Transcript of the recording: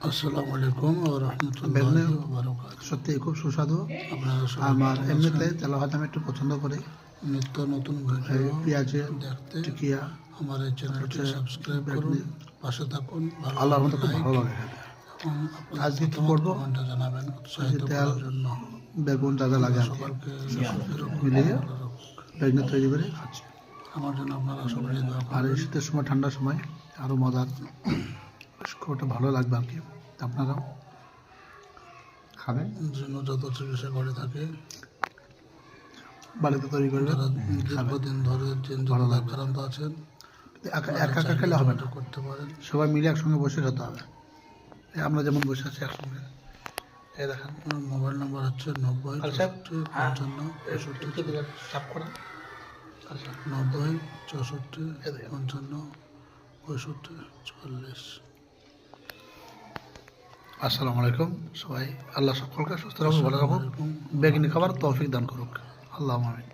আসসালামু আলাইকুম ওয়া রাহমাতুল্লাহি ওয়া বারাকাতুহু। সত্যি খুব সুস্বাদু। আপনারা সবাই আমার কেমন এমনিতে আছেন? তেলা ভাত আমি একটু পছন্দ করি। নিত্য নতুন এই ভিডিও পেঁয়াজে দেখতে টিকিয়া আমার এই চ্যানেলটি হচ্ছে সাবস্ক্রাইব বেগুনি, করুন, পাশে থাকুন, ভালো আল্লাহর লাগলে মতো খুব লাইক ভালো লাগে খেতে। এবং আপনার আজকে কি মতামত করবো, কমেন্টে জানাবেন উৎসাহিত তেল করার জন্য। বেগুন যা যা লাগে আর কি সকলকে মিলিয়ে বেগুনি তৈরি করে খাচ্ছি। আমার জন্য আপনারা সবাই দোয়া আর এই করবেন। শীতের সময় ঠান্ডার সময় আরও মজার, খুব একটা ভালো লাগবে আর কি। আপনারাও খাবেন, জন্য যত চিকিৎসা করে থাকে বাড়িতে তৈরি করবেন, যারা খাবেন। দীর্ঘদিন ধরে ভালো লাগবে। আক্রান্ত আছেন একা একা খেলে হবে না, যোগাযোগ করতে পারেন। সবাই মিলে একসঙ্গে বসে খেতে হবে। এই আমরা যেমন বসে আছি একসঙ্গে, এই দেখেন। আমার মোবাইল নাম্বার হচ্ছে 90 আচ্ছা। 64 55 65 90 64 55 65 44। আসসালামু আলাইকুম সবাই। আল্লাহ সকলকে সুস্থ রাখুক, ভালো রাখুক, বেগুনি খাবার তৌফিক দান করুক। আল্লাহ আমিন।